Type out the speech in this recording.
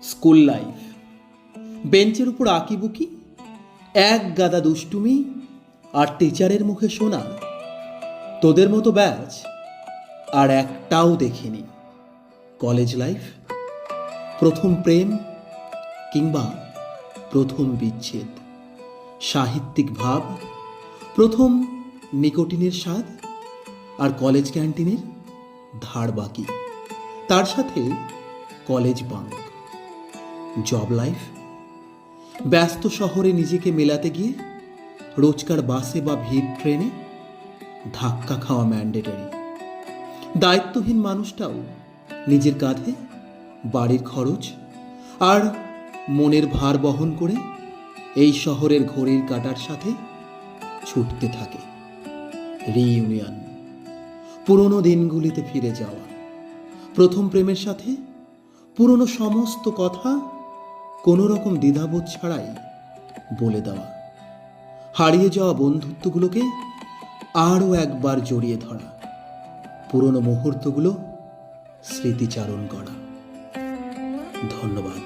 School life, বেঞ্চের উপর আঁকিবুকি, এক গাদা দুষ্টুমি আর টিচারের মুখে শোনা তোদের মতো ব্যাচ আর একটাও দেখিনি। কলেজ লাইফ, প্রথম প্রেম কিংবা প্রথম বিচ্ছেদ, সাহিত্যিক ভাব, প্রথম নিকোটিনের স্বাদ আর কলেজ ক্যান্টিনের ধার বাকি, তার সাথে কলেজ বাঙ্ক। জব লাইফ, ব্যস্ত শহরে নিজেকে মেলাতে গিয়ে রোজকার বাসে বা ভিড় ট্রেনে ধাক্কা খাওয়া ম্যান্ডেটরি। দায়িত্বহীন মানুষটাও নিজের কাঁধে বাড়ির খরচ আর মনের ভার বহন করে এই শহরের ঘড়ির কাঁটার সাথে ছুটতে থাকে। রিইউনিয়ন, পুরনো দিনগুলিতে ফিরে যাওয়া, প্রথম প্রেমের সাথে পুরনো সমস্ত কথা কোনো রকম দ্বিধাবোধ ছাড়াই বলে দেওয়া, হারিয়ে যাওয়া বন্ধুত্বগুলোকে আরও একবার জড়িয়ে ধরা, পুরনো মুহূর্তগুলো স্মৃতিচারণ করা। ধন্যবাদ।